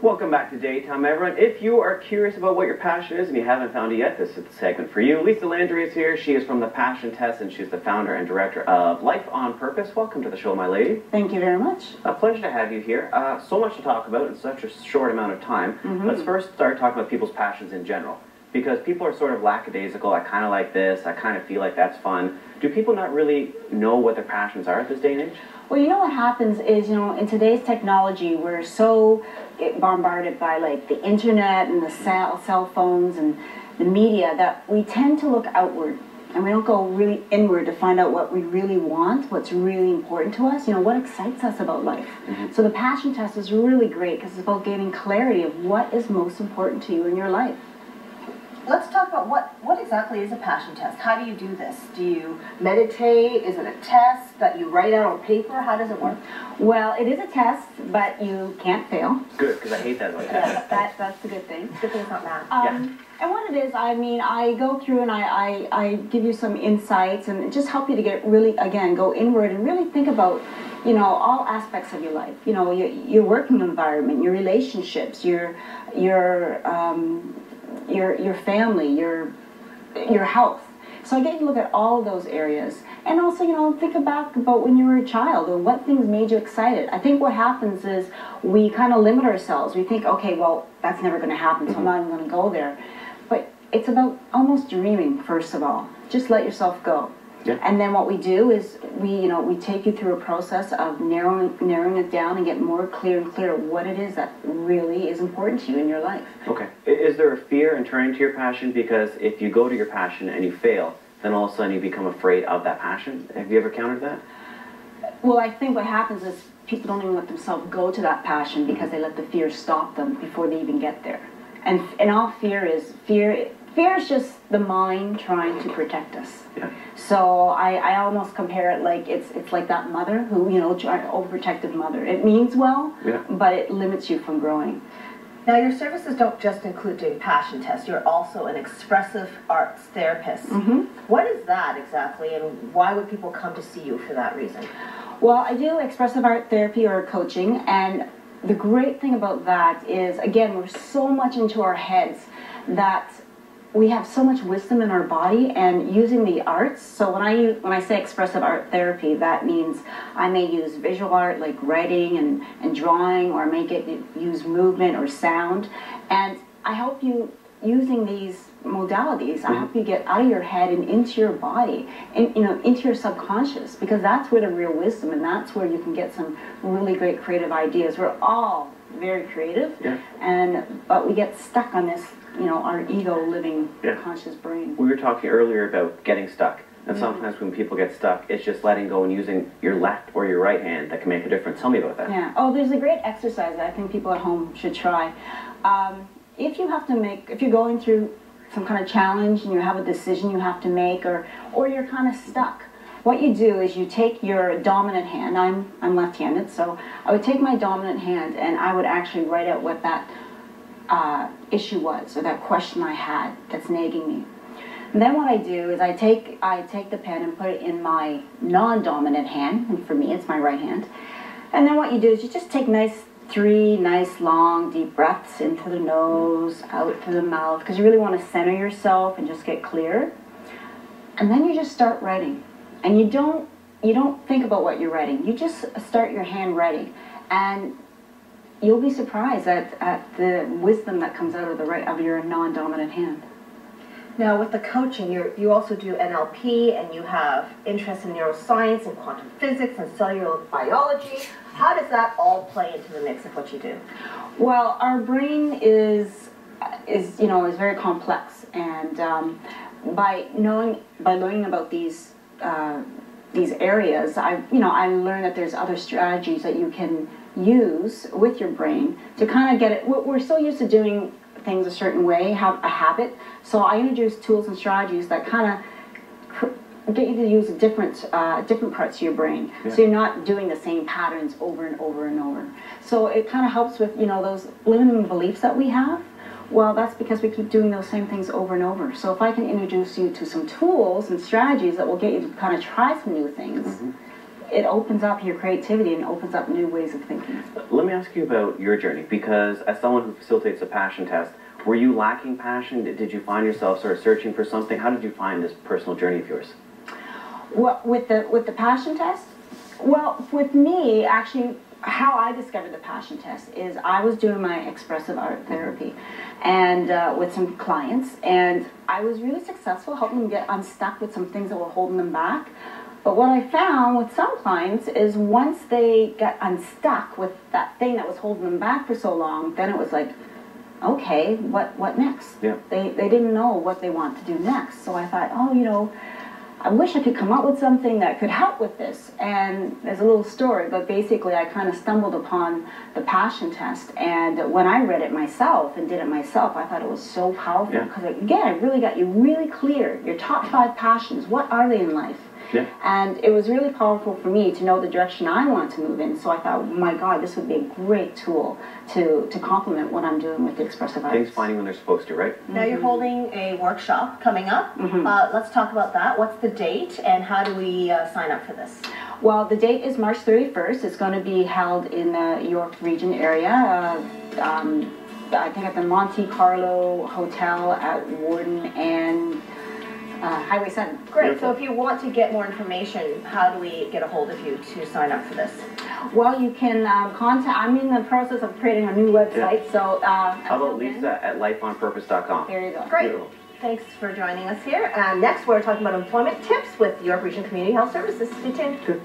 Welcome back to Daytime, everyone. If you are curious about what your passion is and you haven't found it yet, this is the segment for you. Lisa Landry is here. She is from the Passion Test, and she's the founder and director of Life-OnPurpose. Welcome to the show, my lady. Thank you very much. A pleasure to have you here. So much to talk about in such a short amount of time. Let's first start talking about people's passions in general, because people are sort of lackadaisical. I kind of like this. I kind of feel like that's fun. Do people not really know what their passions are at this day and age? Well, you know what happens is, in today's technology, we're so bombarded by like the internet and the cell phones and the media that we tend to look outward and we don't go really inward to find out what we really want, what's really important to us, what excites us about life. So the passion test is really great because it's about gaining clarity of what is most important to you in your life. Let's talk about what exactly is a passion test. How do you do this? Do you meditate? Is it a test that you write out on paper? How does it work? Well, it is a test, but you can't fail. Good, because I hate that about tests. That's the good thing. It's a good thing it's not math. And what it is, I go through and I give you some insights and just help you to get really, again, go inward and really think about, all aspects of your life. Your working environment, your relationships, your family, your health. So I get you to look at all of those areas. And also, think back about when you were a child and what things made you excited. I think what happens is we kind of limit ourselves. We think, okay, well, that's never going to happen, so I'm not even going to go there. But it's about almost dreaming, first of all. Just let yourself go. Yeah. And then what we do is we take you through a process of narrowing it down and get more clear and clear what it is that really is important to you in your life. Okay. Is there a fear in turning to your passion? Because if you go to your passion and you fail, then all of a sudden you become afraid of that passion. Have you ever countered that? Well, I think what happens is people don't even let themselves go to that passion because they let the fear stop them before they even get there. And all fear is just the mind trying to protect us. Yeah. So I almost compare it like it's like that mother who, overprotective mother. It means well, but it limits you from growing. Now, your services don't just include doing passion tests. You're also an expressive arts therapist. What is that exactly, and why would people come to see you for that reason? Well, I do expressive art therapy or coaching, and the great thing about that is, again, we're so much into our heads that we have so much wisdom in our body, and using the arts. So when I say expressive art therapy, that means I may use visual art like writing and drawing, or I may use movement or sound, and I help you using these modalities. I help you get out of your head and into your body, and into your subconscious, because that's where the real wisdom, and that's where you can get some really great creative ideas. We're all very creative, but we get stuck on this, our ego living conscious brain. We were talking earlier about getting stuck, and sometimes when people get stuck, it's just letting go and using your left or your right hand that can make a difference. Tell me about that. Yeah. Oh, there's a great exercise that I think people at home should try. If you're going through some kind of challenge and you have a decision you have to make, or you're kind of stuck, what you do is you take your dominant hand. I'm left-handed, so I would take my dominant hand and I would actually write out what that issue was, or that question I had that's nagging me. And then what I do is I take the pen and put it in my non-dominant hand, and for me it's my right hand. And then what you do is you just take three nice long deep breaths into the nose, out through the mouth, because you really want to center yourself and just get clear. And then you just start writing, and you don't think about what you're writing. You just start your hand writing, and you'll be surprised at the wisdom that comes out of your non-dominant hand. Now, with the coaching, you also do NLP, and you have interest in neuroscience and quantum physics and cellular biology. How does that all play into the mix of what you do? Well, our brain is very complex, and by learning about these areas, I learned that there's other strategies that you can use with your brain to kind of get it. We're so used to doing things a certain way, have a habit. So I introduce tools and strategies that kind of get you to use different parts of your brain. So you're not doing the same patterns over and over and over. So it kind of helps with those limiting beliefs that we have. Well, that's because we keep doing those same things over and over. So if I can introduce you to some tools and strategies that will get you to kind of try some new things, it opens up your creativity and opens up new ways of thinking. Let me ask you about your journey, because as someone who facilitates a passion test, were you lacking passion? Did you find yourself sort of searching for something? How did you find this personal journey of yours? Well, with the passion test? Well, with me, actually, how I discovered the passion test is I was doing my expressive art therapy and with some clients, and I was really successful helping them get unstuck with some things that were holding them back. But what I found with some clients is once they got unstuck with that thing that was holding them back for so long, then it was like, okay, what next? Yeah. They didn't know what they want to do next. So I thought, oh, you know, I wish I could come up with something that could help with this. And there's a little story, but basically I kind of stumbled upon the passion test. And when I read it myself and did it myself, I thought it was so powerful. Because again, it really got you really clear. Your top 5 passions, what are they in life? Yeah. And it was really powerful for me to know the direction I want to move in. So I thought, oh my God, this would be a great tool to complement what I'm doing with the expressive arts. Things finding when they're supposed to, right? Now you're holding a workshop coming up. Let's talk about that. What's the date and how do we sign up for this? Well, the date is March 31st. It's going to be held in the York region area. I think at the Monte Carlo Hotel at Warden and Highway 7. Great. Beautiful. So if you want to get more information, how do we get a hold of you to sign up for this? Well, you can contact, I'm in the process of creating a new website, so... How about Lisa at Life-OnPurpose.com? There you go. Great. Beautiful. Thanks for joining us here. Next, we're talking about employment tips with York Region Community Health Services. Stay tuned. Good.